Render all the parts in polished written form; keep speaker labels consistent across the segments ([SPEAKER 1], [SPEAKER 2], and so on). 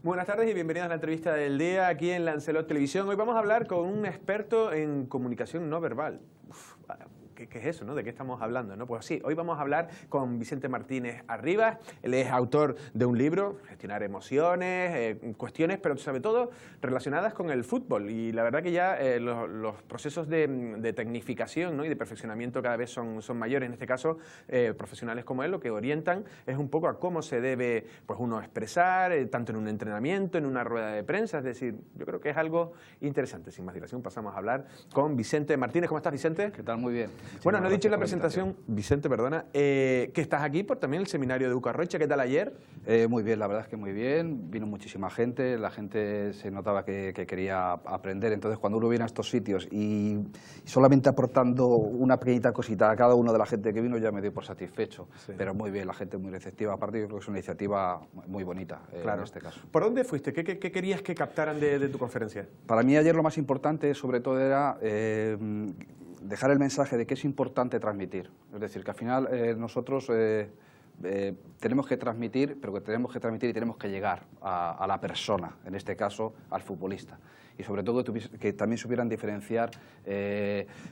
[SPEAKER 1] Buenas tardes y bienvenidos a la entrevista del día aquí en Lancelot Televisión. Hoy vamos a hablar con un experto en comunicación no verbal. ¿Qué es eso, no? ¿De qué estamos hablando, no? Pues sí, hoy vamos a hablar con Vicente Martínez Arribas. Él es autor de un libro, Gestionar emociones, cuestiones, pero sobre todo relacionadas con el fútbol. Y la verdad que ya los procesos de tecnificación, ¿no? y de perfeccionamiento cada vez son mayores. En este caso, profesionales como él lo que orientan es un poco a cómo se debe pues, uno expresar, tanto en un entrenamiento, en una rueda de prensa. Es decir, yo creo que es algo interesante. Sin más dilación, pasamos a hablar con Vicente Martínez. ¿Cómo estás, Vicente?
[SPEAKER 2] ¿Qué tal? Muy bien.
[SPEAKER 1] Bueno, no he dicho en la presentación, Vicente, perdona, que estás aquí por también el seminario de Ucarrocha. ¿Qué tal ayer?
[SPEAKER 2] Muy bien, la verdad es que muy bien. Vino muchísima gente, la gente se notaba que quería aprender. Entonces, cuando uno viene a estos sitios y solamente aportando una pequeñita cosita a cada uno de la gente que vino, ya me dio por satisfecho. Sí. Pero muy bien, la gente muy receptiva. Aparte, yo creo que es una iniciativa muy bonita
[SPEAKER 1] claro.
[SPEAKER 2] En este caso.
[SPEAKER 1] ¿Por dónde fuiste? ¿Qué querías que captaran de tu conferencia?
[SPEAKER 2] Para mí ayer lo más importante, sobre todo, era dejar el mensaje de que es importante transmitir. Es decir, que al final nosotros tenemos que transmitir, pero que tenemos que transmitir y tenemos que llegar a la persona, en este caso al futbolista. Y sobre todo que también supieran diferenciar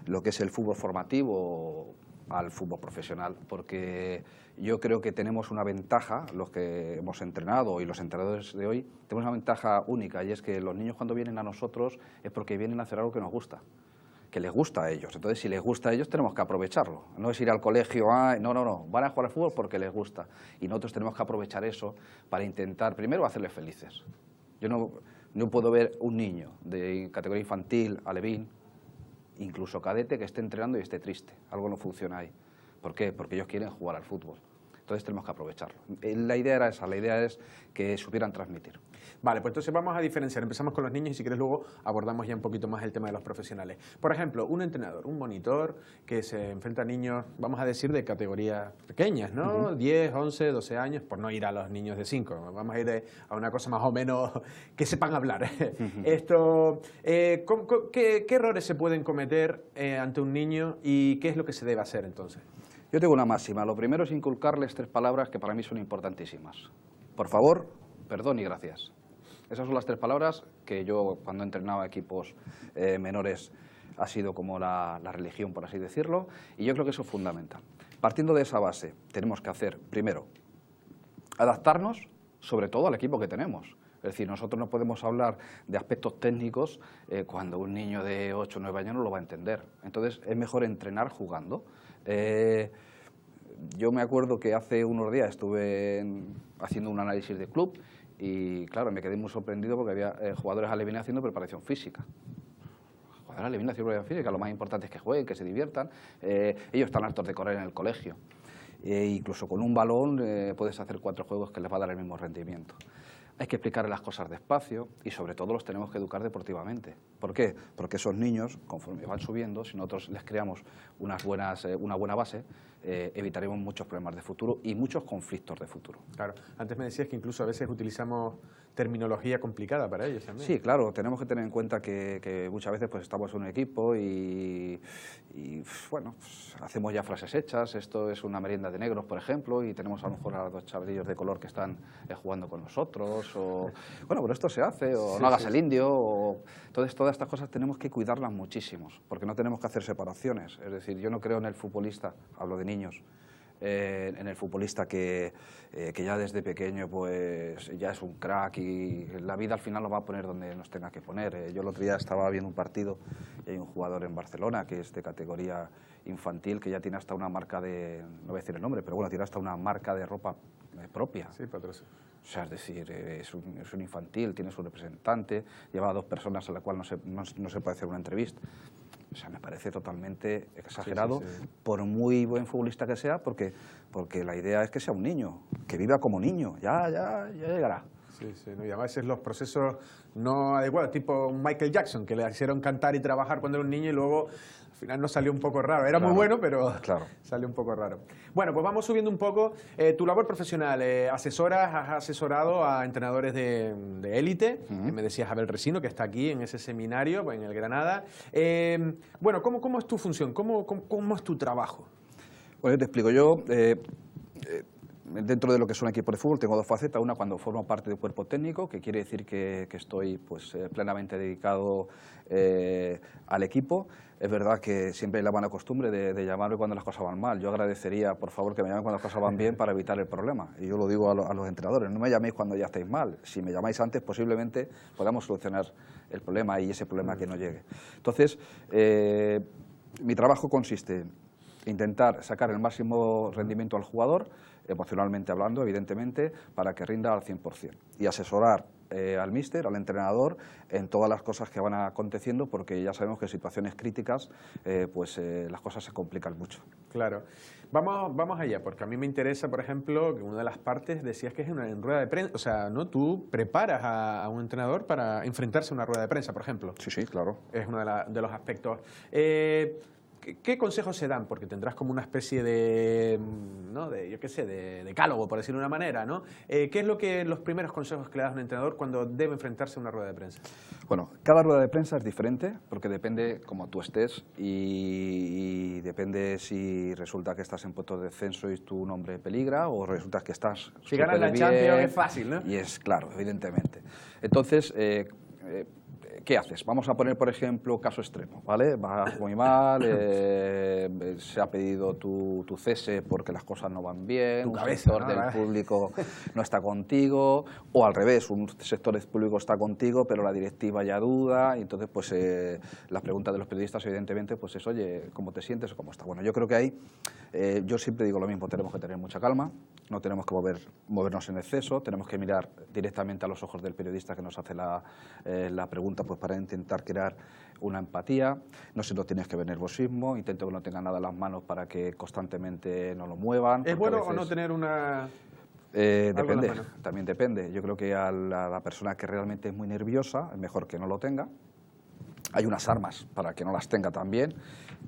[SPEAKER 2] lo que es el fútbol formativo al fútbol profesional, porque yo creo que tenemos una ventaja, los que hemos entrenado y los entrenadores de hoy, tenemos una ventaja única, y es que los niños cuando vienen a nosotros es porque vienen a hacer algo que nos gusta, que les gusta a ellos. Entonces, si les gusta a ellos, tenemos que aprovecharlo. No es ir al colegio, no, van a jugar al fútbol porque les gusta. Y nosotros tenemos que aprovechar eso para intentar, primero, hacerles felices. Yo no puedo ver un niño de categoría infantil, alevín, incluso cadete, que esté entrenando y esté triste. Algo no funciona ahí. ¿Por qué? Porque ellos quieren jugar al fútbol. Entonces tenemos que aprovecharlo. La idea era esa, la idea es que supieran transmitir.
[SPEAKER 1] Vale, pues entonces vamos a diferenciar. Empezamos con los niños y si quieres luego abordamos ya un poquito más el tema de los profesionales. Por ejemplo, un entrenador, un monitor que se enfrenta a niños, vamos a decir, de categorías pequeñas, ¿no? 10, 11, 12 años, por no ir a los niños de 5. Vamos a ir a una cosa más o menos que sepan hablar. Esto, ¿qué errores se pueden cometer ante un niño y qué es lo que se debe hacer entonces?
[SPEAKER 2] Yo tengo una máxima. Lo primero es inculcarles 3 palabras que para mí son importantísimas. Por favor, perdón y gracias. Esas son las 3 palabras que yo, cuando entrenaba equipos menores, ha sido como la religión, por así decirlo, y yo creo que eso es fundamental. Partiendo de esa base, tenemos que hacer, primero, adaptarnos, sobre todo al equipo que tenemos. Es decir, nosotros no podemos hablar de aspectos técnicos cuando un niño de 8 o 9 años no lo va a entender. Entonces, es mejor entrenar jugando. Yo me acuerdo que hace unos días estuve haciendo un análisis de club y, claro, me quedé muy sorprendido porque había jugadores alevines haciendo preparación física. Jugadores alevines haciendo preparación física, lo más importante es que jueguen, que se diviertan. Ellos están hartos de correr en el colegio. Incluso con un balón puedes hacer 4 juegos que les va a dar el mismo rendimiento. Hay que explicarles las cosas despacio y sobre todo los tenemos que educar deportivamente. ¿Por qué? Porque esos niños, conforme van subiendo, si nosotros les creamos una buena base, evitaremos muchos problemas de futuro y muchos conflictos de futuro.
[SPEAKER 1] Claro, antes me decías que incluso a veces utilizamos terminología complicada para ellos también.
[SPEAKER 2] Sí, claro, tenemos que tener en cuenta que muchas veces pues estamos en un equipo y bueno, pues, hacemos ya frases hechas. Esto es una merienda de negros, por ejemplo, y tenemos a lo mejor a 2 chavales de color que están jugando con nosotros, o bueno, pero esto se hace, o sí, no hagas el indio, o entonces todas estas cosas tenemos que cuidarlas muchísimo, porque no tenemos que hacer separaciones. Es decir, yo no creo en el futbolista, hablo de niños, en el futbolista que ya desde pequeño pues ya es un crack y la vida al final nos va a poner donde nos tenga que poner. Yo el otro día estaba viendo un partido y hay un jugador en Barcelona que es de categoría infantil que ya tiene hasta una marca de, no voy a decir el nombre, pero bueno, tiene hasta una marca de ropa propia.
[SPEAKER 1] Sí, patrocinio.
[SPEAKER 2] O sea, es decir, es un infantil, tiene su representante, lleva a 2 personas a la cual no se puede hacer una entrevista. O sea, me parece totalmente exagerado, sí. Por muy buen futbolista que sea, porque la idea es que sea un niño, que viva como niño, ya llegará.
[SPEAKER 1] Sí, no, y a veces los procesos no adecuados, tipo Michael Jackson, que le hicieron cantar y trabajar cuando era un niño y luego al final nos salió un poco raro. Era muy bueno, pero salió un poco raro. Bueno, pues vamos subiendo un poco. Tu labor profesional, has asesorado a entrenadores de élite, me decías Abel Resino, que está aquí en ese seminario, en el Granada. Bueno, ¿cómo es tu función? ¿Cómo es tu trabajo?
[SPEAKER 2] Bueno, yo te explico. Yo dentro de lo que es un equipo de fútbol tengo dos facetas. Una, cuando formo parte del cuerpo técnico, que quiere decir que estoy pues, plenamente dedicado al equipo. Es verdad que siempre hay la buena costumbre de llamarme cuando las cosas van mal. Yo agradecería, por favor, que me llamen cuando las cosas van bien para evitar el problema. Y yo lo digo a los entrenadores, no me llaméis cuando ya estáis mal. Si me llamáis antes, posiblemente podamos solucionar el problema y ese problema que no llegue. Entonces, mi trabajo consiste en intentar sacar el máximo rendimiento al jugador, emocionalmente hablando, evidentemente, para que rinda al 100%. Y asesorar al míster, al entrenador, en todas las cosas que van aconteciendo, porque ya sabemos que en situaciones críticas las cosas se complican mucho.
[SPEAKER 1] Claro. Vamos allá, porque a mí me interesa, por ejemplo, que una de las partes decías que es en rueda de prensa, o sea, ¿no? Tú preparas a un entrenador para enfrentarse a una rueda de prensa, por ejemplo.
[SPEAKER 2] Sí, sí, claro.
[SPEAKER 1] Es uno de los aspectos. ¿Qué consejos se dan? Porque tendrás como una especie de, ¿no? Yo qué sé, de decálogo, por decirlo de una manera, ¿no? ¿Qué es los primeros consejos que le das a un entrenador cuando debe enfrentarse a una rueda de prensa?
[SPEAKER 2] Bueno, cada rueda de prensa es diferente, porque depende cómo tú estés y depende si resulta que estás en puesto de descenso y tu nombre peligra, o resulta que estás
[SPEAKER 1] si ganas la Champions es fácil, ¿no?
[SPEAKER 2] Y es claro, evidentemente. Entonces, ¿qué haces? Vamos a poner, por ejemplo, caso extremo, ¿vale? Vas muy mal, se ha pedido tu cese porque las cosas no van bien, un sector del público no está contigo, o al revés, un sector del público está contigo, pero la directiva ya duda, y entonces, pues, la pregunta de los periodistas, evidentemente, pues es, oye, ¿cómo te sientes o cómo está? Bueno, yo creo que ahí, yo siempre digo lo mismo, tenemos que tener mucha calma, no tenemos que movernos en exceso, tenemos que mirar directamente a los ojos del periodista que nos hace la pregunta, pues para intentar crear una empatía. No se nos tienes que ver nerviosismo, intento que no tengan nada en las manos para que constantemente no lo muevan.
[SPEAKER 1] ¿Es bueno o no tener una...?
[SPEAKER 2] Depende, también depende. Yo creo que a la persona que realmente es muy nerviosa es mejor que no lo tenga. Hay unas armas para que no las tenga también,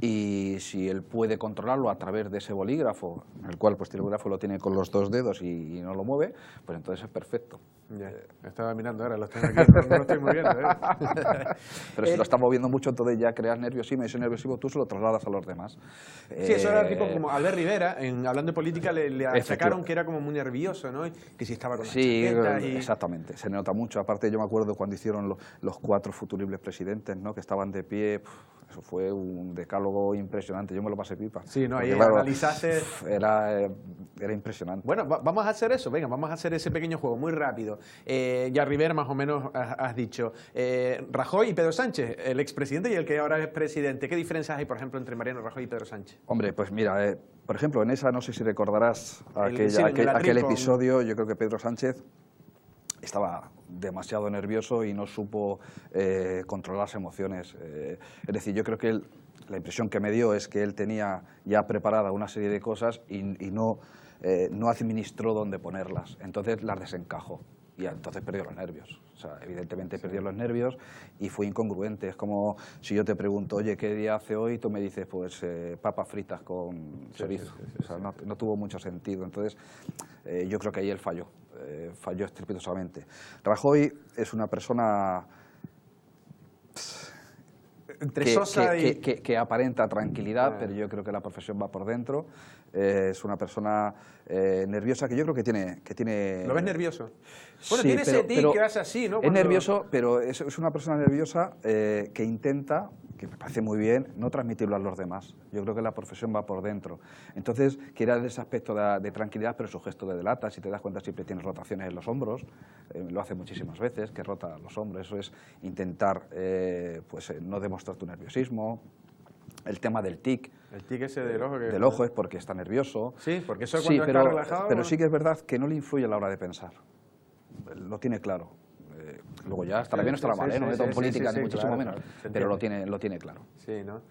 [SPEAKER 2] y si él puede controlarlo a través de ese bolígrafo, en el cual pues el bolígrafo lo tiene con los dos dedos y no lo mueve, pues entonces es perfecto.
[SPEAKER 1] Ya, estaba mirando ahora, lo tengo aquí, no lo estoy moviendo.
[SPEAKER 2] Pero si lo está moviendo mucho, entonces ya creas nerviosismo, y ese nerviosismo tú se lo trasladas a los demás.
[SPEAKER 1] Sí, eso era tipo como Albert Rivera, hablando de política, le achacaron que era como muy nervioso, ¿no? Que si estaba con la chaqueta y...
[SPEAKER 2] exactamente, se nota mucho. Aparte, yo me acuerdo cuando hicieron los 4 futuribles presidentes, ¿no? Que estaban de pie, eso fue un decálogo impresionante, yo me lo pasé pipa.
[SPEAKER 1] Sí, no, ahí claro, analizaste...
[SPEAKER 2] Era impresionante.
[SPEAKER 1] Bueno, vamos a hacer eso, venga, vamos a hacer ese pequeño juego, muy rápido. Ya Rivera más o menos has dicho. Rajoy y Pedro Sánchez, el expresidente y el que ahora es presidente, ¿qué diferencias hay, por ejemplo, entre Mariano Rajoy y Pedro Sánchez?
[SPEAKER 2] Hombre, pues mira, por ejemplo, en esa, no sé si recordarás aquel episodio, yo creo que Pedro Sánchez estaba demasiado nervioso y no supo controlar las emociones. Es decir, yo creo que la impresión que me dio es que él tenía ya preparada una serie de cosas y no administró dónde ponerlas. Entonces las desencajó y entonces perdió los nervios. O sea, evidentemente perdió los nervios y fue incongruente. Es como si yo te pregunto, oye, ¿qué día hace hoy? Y tú me dices, pues papas fritas con chorizo. O sea, no tuvo mucho sentido. Entonces yo creo que ahí él falló estrepitosamente. Rajoy es una persona que aparenta tranquilidad, pero yo creo que la profesión va por dentro. Es una persona nerviosa que yo creo que tiene...
[SPEAKER 1] ¿Lo ves nervioso? Bueno,
[SPEAKER 2] sí,
[SPEAKER 1] tiene ese tic que hace así, ¿no?
[SPEAKER 2] Es nervioso, pero es una persona nerviosa que intenta, que me parece muy bien, no transmitirlo a los demás. Yo creo que la profesión va por dentro. Entonces, quiere dar ese aspecto de tranquilidad, pero su gesto de delata, si te das cuenta, siempre tiene rotaciones en los hombros. Lo hace muchísimas veces, que rota los hombros. Eso es intentar no demostrar tu nerviosismo. El tema del tic.
[SPEAKER 1] El tic ese del ojo.
[SPEAKER 2] Del ojo es porque está nervioso.
[SPEAKER 1] Sí, porque eso cuando está relajado...
[SPEAKER 2] Pero sí que es verdad que no le influye a la hora de pensar. Lo tiene claro. Luego ya estará bien o estará mal, no meto en política ni muchísimo menos, pero lo tiene claro.
[SPEAKER 1] Sí, ¿no?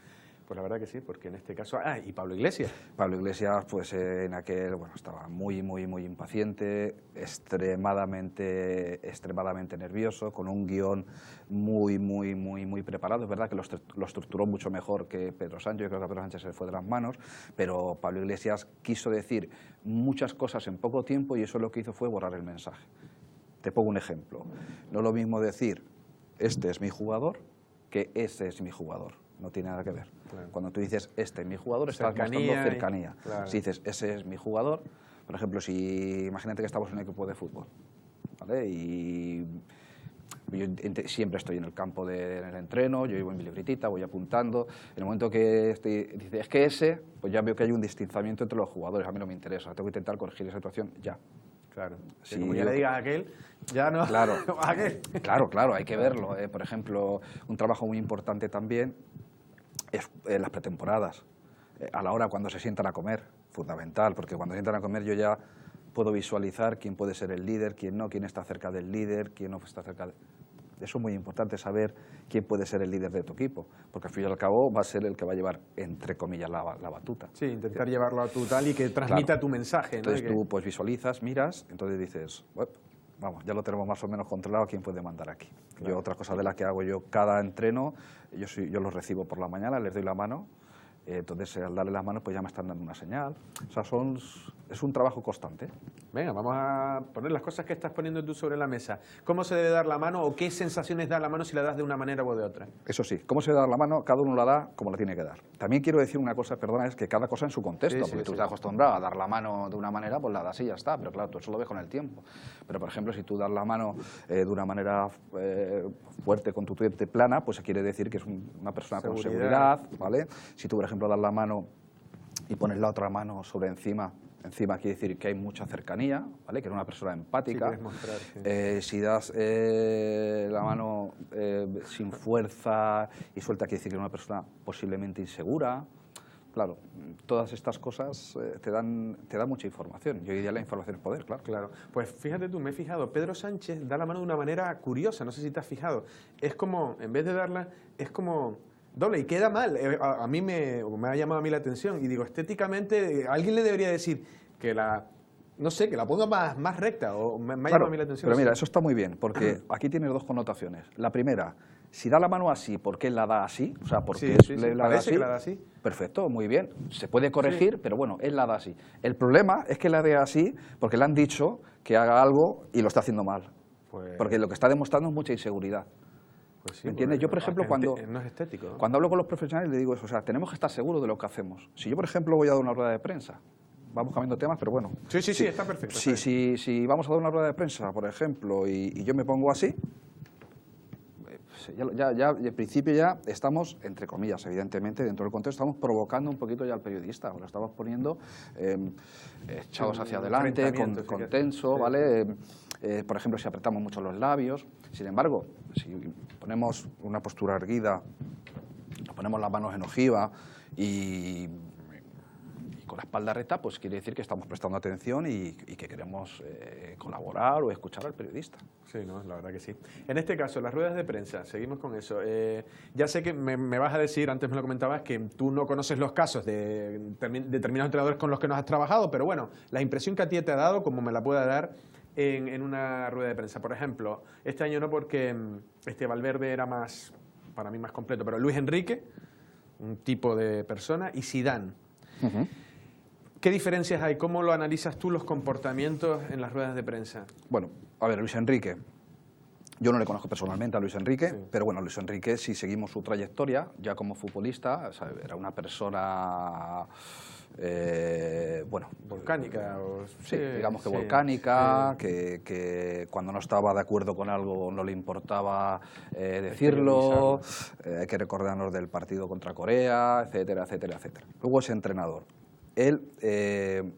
[SPEAKER 1] Pues la verdad que sí, porque en este caso... y Pablo Iglesias.
[SPEAKER 2] Pablo Iglesias, pues en aquel, estaba muy impaciente, extremadamente nervioso, con un guión muy preparado. Es verdad que lo estructuró mucho mejor que Pedro Sánchez. Yo creo que a Pedro Sánchez se le fue de las manos, pero Pablo Iglesias quiso decir muchas cosas en poco tiempo y eso lo que hizo fue borrar el mensaje. Te pongo un ejemplo. No es lo mismo decir, este es mi jugador, que ese es mi jugador. No tiene nada que ver. Claro. Cuando tú dices, este es mi jugador, estás mostrando cercanía. Claro. Si dices, ese es mi jugador, Por ejemplo, si imagínate que estamos en un equipo de fútbol, ¿vale? Y yo siempre estoy en el campo en el entreno, yo llevo en mi libretita, voy apuntando. En el momento que dice, es que ese, pues ya veo que hay un distanciamiento entre los jugadores, a mí no me interesa, tengo que intentar corregir esa situación ya.
[SPEAKER 1] Claro.
[SPEAKER 2] Sí,
[SPEAKER 1] como ya le digas a aquel, ya no.
[SPEAKER 2] Claro,
[SPEAKER 1] aquel.
[SPEAKER 2] claro, hay que verlo. Por ejemplo, un trabajo muy importante también es las pretemporadas. A la hora cuando se sientan a comer, fundamental, porque cuando se sientan a comer yo ya puedo visualizar quién puede ser el líder, quién no, quién está cerca del líder, quién no está cerca de... Eso es muy importante, saber quién puede ser el líder de tu equipo, porque al fin y al cabo va a ser el que va a llevar, entre comillas, la batuta.
[SPEAKER 1] Sí, intentar llevarlo a tu tal y que transmita
[SPEAKER 2] Claro.
[SPEAKER 1] tu mensaje.
[SPEAKER 2] Entonces
[SPEAKER 1] ¿no?
[SPEAKER 2] tú pues visualizas, miras, entonces dices, vamos, ya lo tenemos más o menos controlado quién puede mandar aquí.
[SPEAKER 1] Claro.
[SPEAKER 2] Yo otra cosa de la que hago yo cada entreno, yo los recibo por la mañana, les doy la mano, entonces al darle las manos pues ya me están dando una señal. O sea, es un trabajo constante.
[SPEAKER 1] Venga, vamos a poner las cosas que estás poniendo tú sobre la mesa. ¿Cómo se debe dar la mano o qué sensaciones da la mano si la das de una manera o de otra?
[SPEAKER 2] Eso sí, cómo se da la mano, cada uno la da como la tiene que dar. También quiero decir una cosa, perdona, es que cada cosa en su contexto,
[SPEAKER 1] Sí,
[SPEAKER 2] porque tú
[SPEAKER 1] sí.
[SPEAKER 2] estás acostumbrado a dar la mano de una manera, pues la das y ya está, pero claro, tú eso lo ves con el tiempo. Pero por ejemplo, si tú das la mano de una manera fuerte, contundente, plana, pues quiere decir que es una persona con seguridad, ¿vale? Si tú, por ejemplo, das la mano y pones la otra mano sobre encima quiere decir que hay mucha cercanía, ¿vale? Que eres una persona empática.
[SPEAKER 1] Sí, mostrar, sí.
[SPEAKER 2] Si das la mano sin fuerza y suelta, quiere decir que eres una persona posiblemente insegura. Claro, todas estas cosas te dan mucha información. Y hoy día la información es poder, claro.
[SPEAKER 1] Claro. Pues fíjate tú, me he fijado, Pedro Sánchez da la mano de una manera curiosa, no sé si te has fijado. Es como, en vez de darla, es como... doble, y queda mal. A mí me ha llamado a mí la atención y digo, estéticamente, alguien le debería decir que no sé, que la ponga más recta o me ha llamado a mí la atención.
[SPEAKER 2] Pero mira, eso está muy bien, porque aquí tiene dos connotaciones. La primera, si da la mano así, ¿por qué la da así? O sea, porque la da así. Perfecto, muy bien. Se puede corregir, pero bueno, él la da así. El problema es que la dé así porque le han dicho que haga algo y lo está haciendo mal. Porque lo que está demostrando es mucha inseguridad.
[SPEAKER 1] Pues sí,
[SPEAKER 2] ¿Me entiendes? Yo, por ejemplo, cuando
[SPEAKER 1] no es estético, ¿no?
[SPEAKER 2] Cuando hablo con los profesionales le digo eso, o sea, tenemos que estar seguros de lo que hacemos. Si yo, por ejemplo, voy a dar una rueda de prensa, vamos cambiando temas, pero bueno.
[SPEAKER 1] Sí, está perfecto.
[SPEAKER 2] Si vamos a dar una rueda de prensa, por ejemplo, y yo me pongo así, ya en principio ya estamos, entre comillas, evidentemente, dentro del contexto, estamos provocando un poquito ya al periodista, lo estamos poniendo echados hacia adelante, con tenso, ¿vale? Por ejemplo, si apretamos mucho los labios. Sin embargo, si ponemos una postura erguida, ponemos las manos en ojiva y con la espalda recta, pues quiere decir que estamos prestando atención y que queremos colaborar o escuchar al periodista.
[SPEAKER 1] Sí, no, la verdad que sí. En este caso, las ruedas de prensa, seguimos con eso. Ya sé que me vas a decir, antes me lo comentabas, que tú no conoces los casos de determinados entrenadores con los que no has trabajado, pero bueno, la impresión que a ti te ha dado, como me la pueda dar en una rueda de prensa. Por ejemplo, este año no, porque Valverde era para mí más completo, pero Luis Enrique, un tipo de persona, y Zidane. ¿Qué diferencias hay? ¿Cómo lo analizas tú los comportamientos en las ruedas de prensa?
[SPEAKER 2] Bueno, a ver, Luis Enrique, yo no le conozco personalmente a Luis Enrique,
[SPEAKER 1] sí,
[SPEAKER 2] pero bueno, Luis Enrique, si seguimos su trayectoria, ya como futbolista, o sea, era una persona, bueno...
[SPEAKER 1] Volcánica.
[SPEAKER 2] Sí, digamos que volcánica, que cuando no estaba de acuerdo con algo no le importaba decirlo, hay que recordarnos del partido contra Corea, etcétera, etcétera, etcétera. Luego es entrenador. Él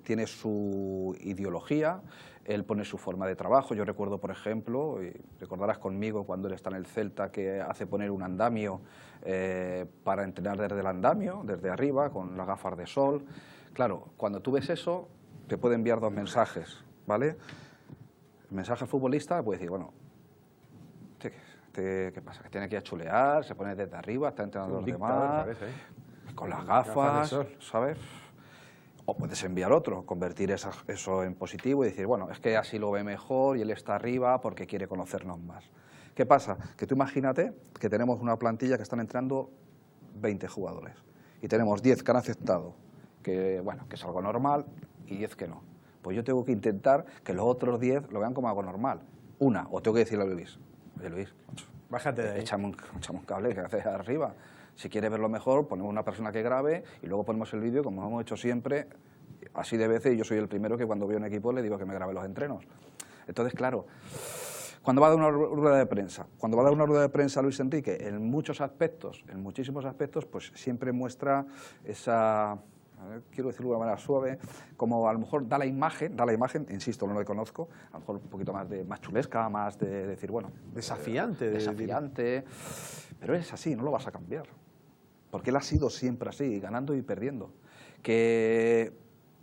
[SPEAKER 2] tiene su ideología, él pone su forma de trabajo. Yo recuerdo, por ejemplo, y recordarás conmigo cuando él está en el Celta, que hace poner un andamio para entrenar desde el andamio, desde arriba, con las gafas de sol. Claro, cuando tú ves eso, te puede enviar dos mensajes, ¿vale? El mensaje al futbolista puede decir, bueno, ¿qué pasa? Que tiene que ir a chulear, se pone desde arriba, está entrenando a los demás, con las gafas, ¿sabes? O puedes enviar otro, convertir eso en positivo y decir, bueno, es que así lo ve mejor y él está arriba porque quiere conocernos más. ¿Qué pasa? Que tú imagínate que tenemos una plantilla que están entrando 20 jugadores y tenemos 10 que han aceptado que, bueno, que es algo normal y 10 que no. Pues yo tengo que intentar que los otros 10 lo vean como algo normal. O tengo que decirle a Luis, oye Luis,
[SPEAKER 1] bájate de ahí.
[SPEAKER 2] Échame un cable que haces arriba. Si quieres verlo mejor, ponemos una persona que grabe y luego ponemos el vídeo, como hemos hecho siempre, así de veces, yo soy el primero que cuando veo un equipo le digo que me grabe los entrenos. Entonces, claro, cuando va a dar una rueda de prensa, Luis Enrique, en muchos aspectos, en muchísimos aspectos, pues siempre muestra esa, quiero decirlo de una manera suave, como a lo mejor da la imagen, insisto, no lo conozco, a lo mejor un poquito más chulesca, más de decir, bueno...
[SPEAKER 1] Desafiante.
[SPEAKER 2] Desafiante, pero es así, no lo vas a cambiar. Porque él ha sido siempre así, ganando y perdiendo. Que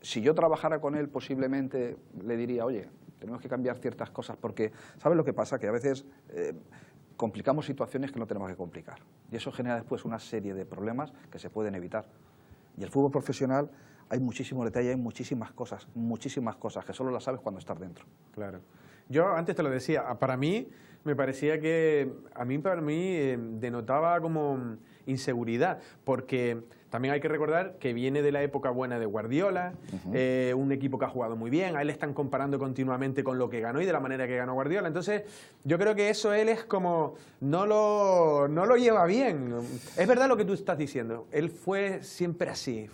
[SPEAKER 2] si yo trabajara con él, posiblemente le diría, oye, tenemos que cambiar ciertas cosas, porque ¿sabes lo que pasa? Que a veces complicamos situaciones que no tenemos que complicar. Y eso genera después una serie de problemas que se pueden evitar. Y el fútbol profesional hay muchísimo detalle, hay muchísimas cosas que solo las sabes cuando estás dentro.
[SPEAKER 1] Claro. Yo antes te lo decía, para mí me parecía que, para mí denotaba como inseguridad, porque también hay que recordar que viene de la época buena de Guardiola, un equipo que ha jugado muy bien, a él le están comparando continuamente con lo que ganó y de la manera que ganó Guardiola, entonces yo creo que eso él es como, no lo lleva bien. Es verdad lo que tú estás diciendo, él fue siempre así,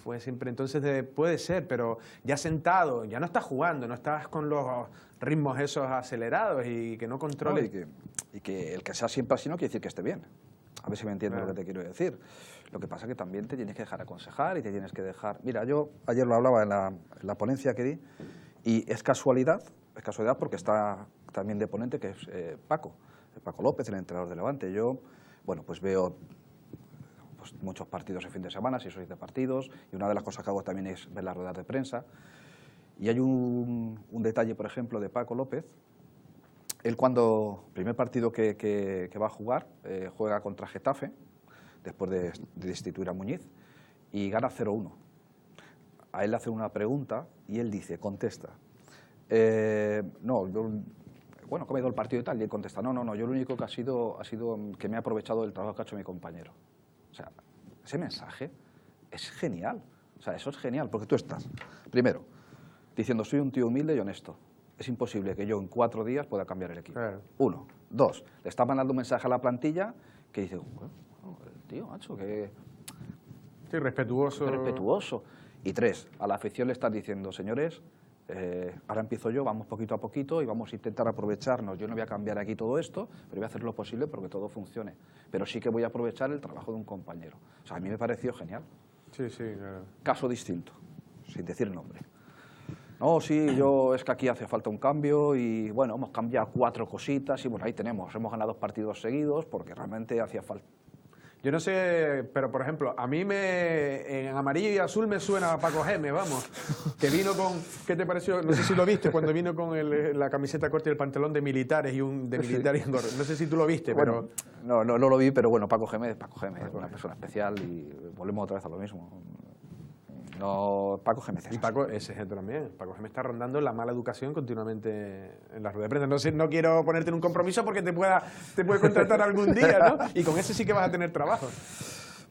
[SPEAKER 1] entonces puede ser, pero ya sentado, ya no estás jugando, no estás con los ritmos esos acelerados y que no controles.
[SPEAKER 2] No, y que el que sea siempre así no quiere decir que esté bien. A ver si me entiendes lo que te quiero decir. Lo que pasa es que también te tienes que dejar aconsejar y te tienes que dejar... Mira, yo ayer lo hablaba en la ponencia que di y es casualidad porque está también de ponente, que es Paco López, el entrenador de Levante. Yo, bueno, pues veo pues, muchos partidos el fin de semana, 6 o 7 partidos, y una de las cosas que hago también es ver las ruedas de prensa. Y hay un detalle, por ejemplo, de Paco López. Él cuando, primer partido que va a jugar, juega contra Getafe, después de destituir a Muñiz, y gana 0-1. A él le hacen una pregunta y él dice, contesta, bueno, ¿cómo ha ido el partido y tal? Y él contesta, no, yo lo único que ha sido que me he aprovechado del trabajo que ha hecho mi compañero. O sea, ese mensaje es genial. O sea, eso es genial, porque tú estás, primero, diciendo, soy un tío humilde y honesto. Es imposible que yo en 4 días pueda cambiar el equipo.
[SPEAKER 1] Claro.
[SPEAKER 2] 1. 2. Le está mandando un mensaje a la plantilla que dice, bueno, el tío, macho, que...
[SPEAKER 1] Sí, respetuoso.
[SPEAKER 2] Y 3. A la afición le estás diciendo, señores, ahora empiezo yo, vamos poquito a poquito y vamos a intentar aprovecharnos. Yo no voy a cambiar aquí todo esto, pero voy a hacer lo posible porque todo funcione. Pero sí que voy a aprovechar el trabajo de un compañero. O sea, a mí me pareció genial.
[SPEAKER 1] Sí, claro.
[SPEAKER 2] Caso distinto, sin decir nombre. No, sí, es que aquí hace falta un cambio y, bueno, hemos cambiado 4 cositas y, bueno, ahí tenemos, hemos ganado 2 partidos seguidos porque realmente hacía falta.
[SPEAKER 1] Yo no sé, pero por ejemplo, a mí en amarillo y azul me suena a Paco Gémez, vamos, que vino con, ¿qué te pareció? No sé si lo viste, cuando vino con la camiseta corta y el pantalón de militares y militares y gorro. No sé si tú lo viste,
[SPEAKER 2] bueno, pero... No lo vi, pero bueno, Paco Gémez es una persona especial y volvemos otra vez a lo mismo. No, Paco Gémez.
[SPEAKER 1] Y Paco, ese es también. Paco Gémez está rondando la mala educación continuamente en las ruedas de prensa. No quiero ponerte en un compromiso porque te puede contratar algún día, ¿no? Y con ese sí que vas a tener trabajo.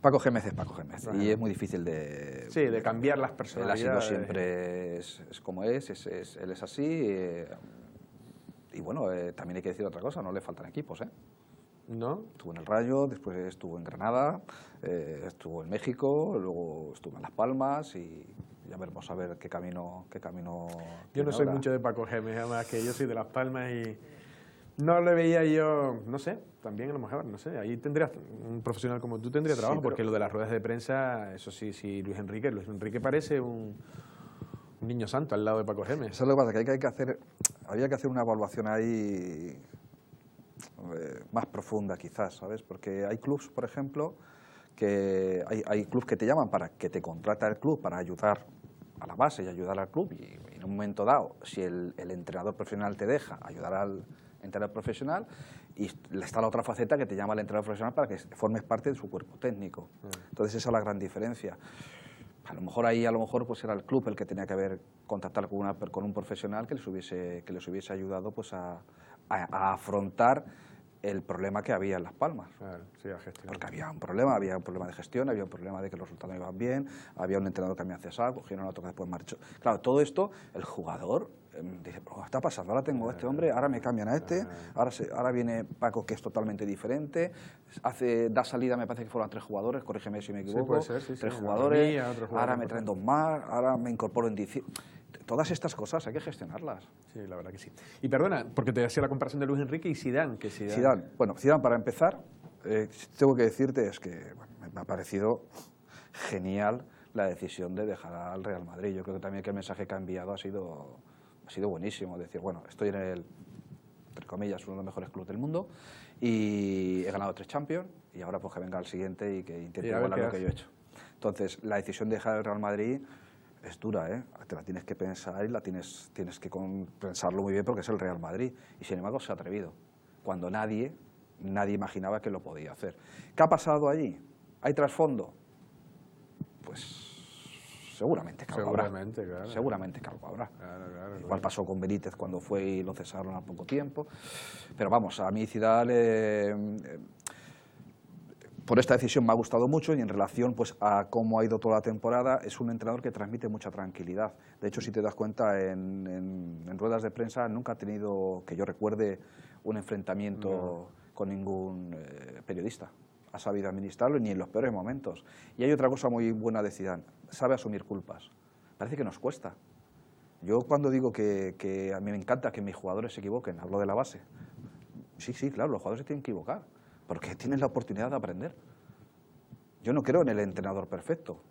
[SPEAKER 2] Paco Gémez es Paco Gémez. Ajá. Y es muy difícil de...
[SPEAKER 1] Sí, de cambiar las personalidades.
[SPEAKER 2] Él ha sido siempre es como él es así. Y bueno, también hay que decir otra cosa, no le faltan equipos, ¿eh?
[SPEAKER 1] ¿No?
[SPEAKER 2] Estuvo en el Rayo, después estuvo en Granada, estuvo en México, luego estuvo en Las Palmas y ya veremos a ver qué camino
[SPEAKER 1] Yo no soy mucho de Paco Gémez, además que yo soy de Las Palmas y no le veía yo, no sé, también a lo mejor, no sé, ahí tendrías, un profesional como tú tendría trabajo, sí, porque lo de las ruedas de prensa, eso sí, Luis Enrique parece un niño santo al lado de Paco Gémez.
[SPEAKER 2] Eso es lo que pasa, que había que hacer una evaluación ahí más profunda quizás, ¿sabes? Porque hay clubs, por ejemplo, que hay clubs que te llaman para que te contrata el club para ayudar a la base y ayudar al club y en un momento dado, si el entrenador profesional te deja ayudar al entrenador profesional, y está la otra faceta que te llama el entrenador profesional para que formes parte de su cuerpo técnico. Entonces esa es la gran diferencia. A lo mejor pues era el club el que tenía que haber contactado con un profesional que les hubiese ayudado pues a afrontar el problema que había en Las Palmas.
[SPEAKER 1] Claro, sí, a gestionar.
[SPEAKER 2] Porque había un problema de gestión, había un problema de que los resultados no iban bien, había un entrenador que me había cesado, cogieron a otro que después marchó. Claro, todo esto, el jugador dice, ¿qué está pasando? Ahora tengo a este hombre, ahora me cambian a este, ahora viene Paco, que es totalmente diferente, da salida, me parece que fueron 3 jugadores, corrígeme si me equivoco,
[SPEAKER 1] Sí, puede ser, sí,
[SPEAKER 2] 3
[SPEAKER 1] sí,
[SPEAKER 2] jugadores,
[SPEAKER 1] jugador
[SPEAKER 2] ahora me traen 2 más, ahora me incorporo en diciembre. Todas estas cosas hay que gestionarlas.
[SPEAKER 1] Sí, la verdad que sí. Y perdona, porque te hacía la comparación de Luis Enrique y Zidane, que
[SPEAKER 2] Zidane, bueno, Zidane, para empezar, tengo que decirte es que bueno, me ha parecido genial la decisión de dejar al Real Madrid. Yo creo que también que el mensaje que ha enviado ha sido buenísimo. Decir, bueno, estoy en el, entre comillas, uno de los mejores clubes del mundo y he ganado 3 Champions y ahora pues que venga el siguiente y que intente igualar lo que yo he hecho. Entonces, la decisión de dejar el Real Madrid es dura, ¿eh? Te la tienes que pensar y tienes que pensarlo muy bien porque es el Real Madrid. Y sin embargo se ha atrevido, cuando nadie imaginaba que lo podía hacer. ¿Qué ha pasado allí? ¿Hay trasfondo? Pues seguramente que algo habrá.
[SPEAKER 1] Claro.
[SPEAKER 2] Seguramente que algo habrá.
[SPEAKER 1] Claro,
[SPEAKER 2] Igual pasó con Benítez cuando fue y lo cesaron al poco tiempo. Pero vamos, a mí Zidane por esta decisión me ha gustado mucho y en relación pues, a cómo ha ido toda la temporada, es un entrenador que transmite mucha tranquilidad. De hecho, si te das cuenta, en ruedas de prensa nunca ha tenido, que yo recuerde, un enfrentamiento con ningún periodista. Ha sabido administrarlo ni en los peores momentos. Y hay otra cosa muy buena de Zidane, sabe asumir culpas. Parece que nos cuesta. Yo cuando digo que a mí me encanta que mis jugadores se equivoquen, hablo de la base. Sí, claro, los jugadores se tienen que equivocar, porque tienen la oportunidad de aprender. Yo no creo en el entrenador perfecto,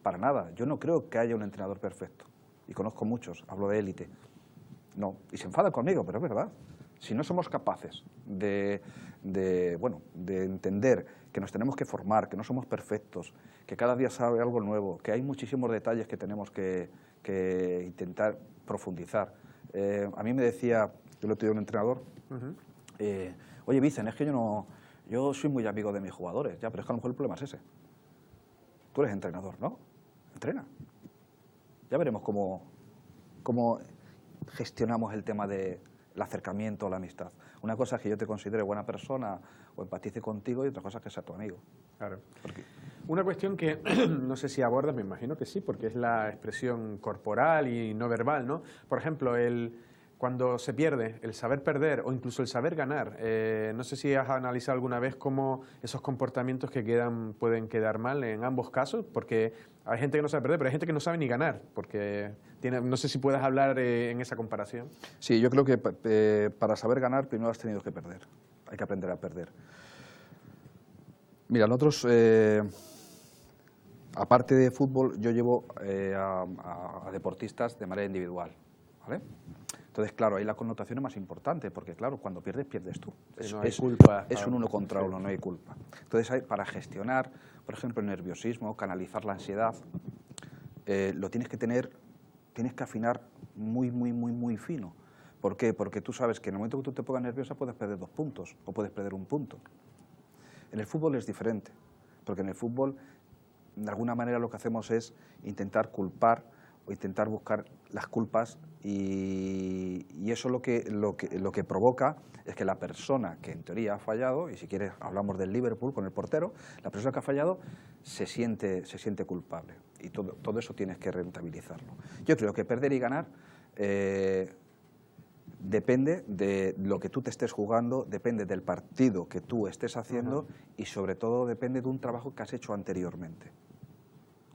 [SPEAKER 2] para nada. Yo no creo que haya un entrenador perfecto. Y conozco muchos, hablo de élite. No, y se enfadan conmigo, pero es verdad. Si no somos capaces de entender que nos tenemos que formar, que no somos perfectos, que cada día sabe algo nuevo, que hay muchísimos detalles que tenemos que intentar profundizar. A mí me decía, yo lo tuve un entrenador, oye, Vicen, es que yo soy muy amigo de mis jugadores, ya, pero es que a lo mejor el problema es ese. Tú eres entrenador, ¿no? Entrena. Ya veremos cómo gestionamos el tema del acercamiento o la amistad. Una cosa es que yo te considere buena persona o empatice contigo y otra cosa es que sea tu amigo.
[SPEAKER 1] Claro. Una cuestión que no sé si abordas, me imagino que sí, porque es la expresión corporal y no verbal, ¿no? Por ejemplo, cuando se pierde, el saber perder o incluso el saber ganar. No sé si has analizado alguna vez cómo esos comportamientos pueden quedar mal en ambos casos, porque hay gente que no sabe perder, pero hay gente que no sabe ni ganar, porque no sé si puedes hablar en esa comparación.
[SPEAKER 2] Sí, yo creo que para saber ganar primero has tenido que perder. Hay que aprender a perder. Mira, nosotros, aparte de fútbol, yo llevo a deportistas de manera individual, ¿vale? Entonces, claro, ahí la connotación es más importante, porque, claro, cuando pierdes, pierdes tú.
[SPEAKER 1] Sí, no hay culpa.
[SPEAKER 2] Es un uno contra uno, no hay culpa. Entonces, para gestionar, por ejemplo, el nerviosismo, canalizar la ansiedad, lo tienes que afinar muy fino. ¿Por qué? Porque tú sabes que en el momento que tú te pongas nerviosa puedes perder 2 puntos o puedes perder 1 punto. En el fútbol es diferente, porque en el fútbol, de alguna manera, lo que hacemos es intentar culpar o intentar buscar las culpas y eso lo que provoca es que la persona que en teoría ha fallado, y si quieres hablamos del Liverpool con el portero, la persona que ha fallado se siente culpable y todo eso tienes que rentabilizarlo. Yo creo que perder y ganar depende de lo que tú te estés jugando, depende del partido que tú estés haciendo y sobre todo depende de un trabajo que has hecho anteriormente.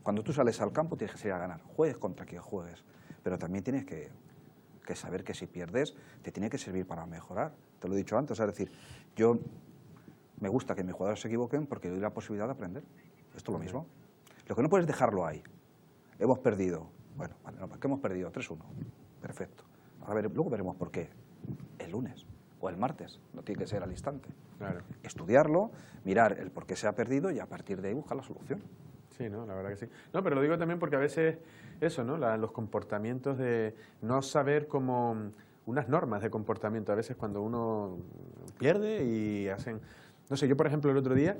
[SPEAKER 2] Cuando tú sales al campo tienes que salir a ganar, juegues contra quien juegues, pero también tienes que saber que si pierdes te tiene que servir para mejorar. Te lo he dicho antes, es decir, yo me gusta que mis jugadores se equivoquen porque doy la posibilidad de aprender. Esto es lo mismo. Lo que no puedes dejarlo ahí. Hemos perdido, bueno, vale, no, ¿por qué hemos perdido? 3-1, perfecto. Ahora luego veremos por qué, el lunes o el martes, no tiene que ser al instante.
[SPEAKER 1] Claro.
[SPEAKER 2] Estudiarlo, mirar el por qué se ha perdido y a partir de ahí buscar la solución.
[SPEAKER 1] Sí, ¿no? La verdad que sí. No, pero lo digo también porque a veces eso, ¿no? Los comportamientos de no saber cómo unas normas de comportamiento. A veces cuando uno pierde y hacen... No sé, yo por ejemplo el otro día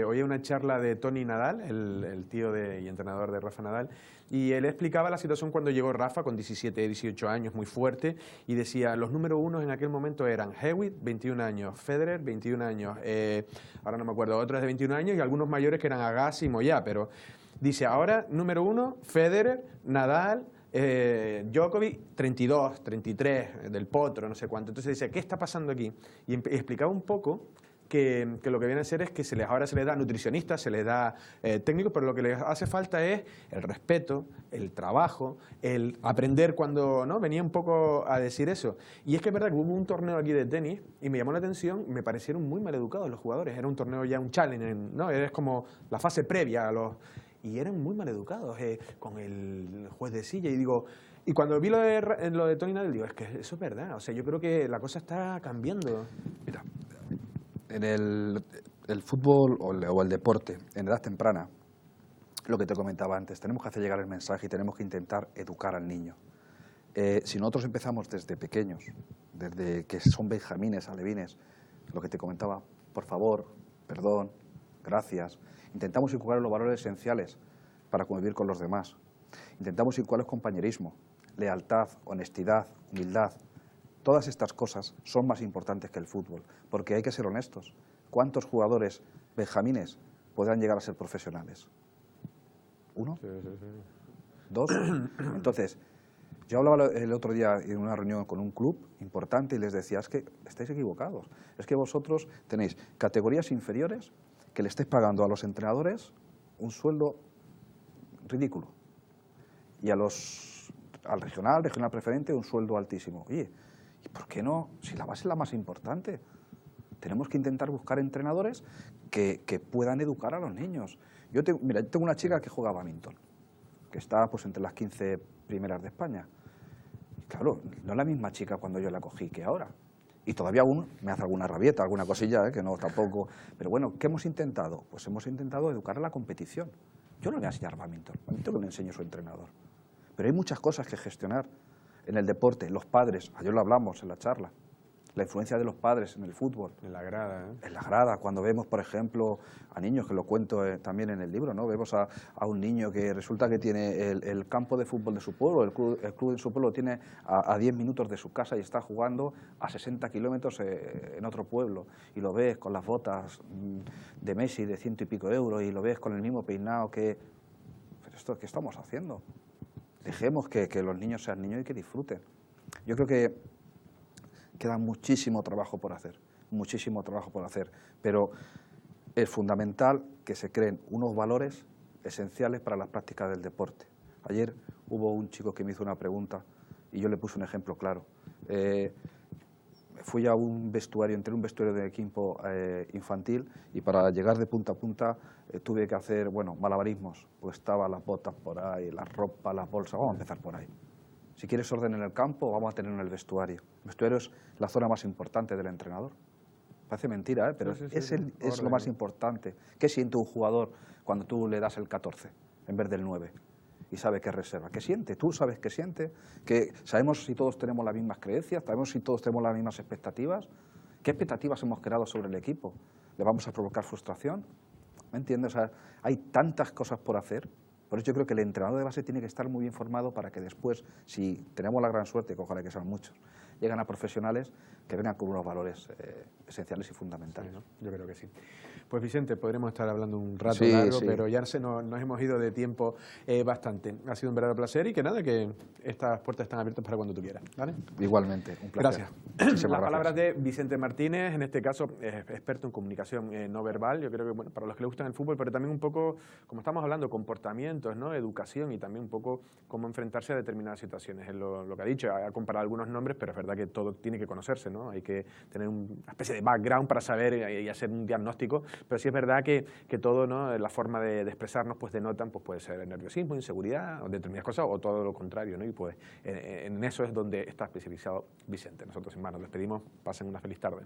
[SPEAKER 1] oí una charla de Tony Nadal, el tío y entrenador de Rafa Nadal, y él explicaba la situación cuando llegó Rafa con 17, 18 años, muy fuerte, y decía, los número unos en aquel momento eran Hewitt, 21 años, Federer, 21 años, ahora no me acuerdo, otros de 21 años y algunos mayores que eran Agassi y Moyá, pero dice, ahora número uno, Federer, Nadal, Djokovic, 32, 33, del Potro, no sé cuánto. Entonces dice, ¿qué está pasando aquí? Y explicaba un poco que lo que viene a ser es que ahora se les da nutricionistas, se les da técnicos, pero lo que les hace falta es el respeto, el trabajo, el aprender cuando, ¿no? Venía un poco a decir eso. Y es que es verdad que hubo un torneo aquí de tenis y me llamó la atención, me parecieron muy mal educados los jugadores. Era un torneo ya, un challenge, ¿no? Era como la fase previa a los... Y eran muy mal educados con el juez de silla. Y digo, y cuando vi lo de Tony Nadal, digo, es que eso es verdad. O sea, yo creo que la cosa está cambiando.
[SPEAKER 2] Mira, en el fútbol o el deporte, en edad temprana, lo que te comentaba antes, tenemos que hacer llegar el mensaje y tenemos que intentar educar al niño. Si nosotros empezamos desde pequeños, desde que son benjamines, alevines, lo que te comentaba, por favor, perdón, gracias, intentamos inculcar los valores esenciales para convivir con los demás. Intentamos inculcar el compañerismo, lealtad, honestidad, humildad. Todas estas cosas son más importantes que el fútbol, porque hay que ser honestos. ¿Cuántos jugadores benjamines podrán llegar a ser profesionales? ¿Uno?
[SPEAKER 1] Sí, sí, sí.
[SPEAKER 2] ¿Dos? Entonces, yo hablaba el otro día en una reunión con un club importante y les decía, es que estáis equivocados, es que vosotros tenéis categorías inferiores que le estáis pagando a los entrenadores un sueldo ridículo y al regional preferente, un sueldo altísimo. Oye, ¿y por qué no? Si la base es la más importante. Tenemos que intentar buscar entrenadores que puedan educar a los niños. Mira, yo tengo una chica que juega badminton, que está pues entre las 15 primeras de España. Y claro, no es la misma chica cuando yo la cogí que ahora. Y todavía aún me hace alguna rabieta, alguna cosilla, que no tampoco. Pero bueno, ¿qué hemos intentado? Pues hemos intentado educar a la competición. Yo no le voy a enseñar badminton que le enseñe su entrenador. Pero hay muchas cosas que gestionar en el deporte. Los padres, ayer lo hablamos en la charla, la influencia de los padres en el fútbol.
[SPEAKER 1] En la grada, ¿eh?
[SPEAKER 2] En la grada, cuando vemos, por ejemplo, a niños, que lo cuento también en el libro, ¿no? Vemos a un niño que resulta que tiene el campo de fútbol de su pueblo, el club de su pueblo tiene a 10 minutos de su casa y está jugando a 60 kilómetros en otro pueblo. Y lo ves con las botas de Messi de 100 y pico euros y lo ves con el mismo peinado que... ¿Pero esto qué estamos haciendo? Dejemos que los niños sean niños y que disfruten. Yo creo que queda muchísimo trabajo por hacer, pero es fundamental que se creen unos valores esenciales para las prácticas del deporte. Ayer hubo un chico que me hizo una pregunta y yo le puse un ejemplo claro. Fui a un vestuario, entré en un vestuario de equipo infantil y para llegar de punta a punta tuve que hacer, bueno, malabarismos. Pues estaban las botas por ahí, la ropa, las bolsas, vamos a empezar por ahí. Si quieres orden en el campo, vamos a tener en el vestuario. El vestuario es la zona más importante del entrenador. Parece mentira, pero sí, es lo más importante. ¿Qué siente un jugador cuando tú le das el 14 en vez del 9 y sabe qué reserva? ¿Qué siente? Tú sabes qué siente. Que sabemos si todos tenemos las mismas creencias, sabemos si todos tenemos las mismas expectativas. ¿Qué expectativas hemos creado sobre el equipo? ¿Le vamos a provocar frustración? ¿Me entiendes? O sea, hay tantas cosas por hacer. Por eso yo creo que el entrenador de base tiene que estar muy bien formado para que después, si tenemos la gran suerte, que ojalá que sean muchos, llegan a profesionales que vengan con unos valores esenciales y fundamentales.
[SPEAKER 1] Sí, ¿no? Yo creo que sí. Pues Vicente, podremos estar hablando un rato largo,
[SPEAKER 2] sí.
[SPEAKER 1] Pero ya nos hemos ido de tiempo bastante. Ha sido un verdadero placer y que nada, que estas puertas están abiertas para cuando tú quieras. ¿Vale?
[SPEAKER 2] Igualmente, un placer.
[SPEAKER 1] Gracias. Las palabras de Vicente Martínez, en este caso experto en comunicación no verbal. Yo creo que bueno, para los que les gusta el fútbol, pero también un poco, como estamos hablando, comportamientos, ¿no? Educación y también un poco cómo enfrentarse a determinadas situaciones. Es lo que ha dicho, ha comparado algunos nombres, pero es verdad que todo tiene que conocerse, ¿no? Hay que tener una especie de background para saber y hacer un diagnóstico, pero sí es verdad que todo, ¿no? La forma de expresarnos pues denotan, pues puede ser nerviosismo, inseguridad o determinadas cosas o todo lo contrario, ¿no? Y pues en eso es donde está especializado Vicente. Nosotros, hermanos, nos despedimos, pasen una feliz tarde.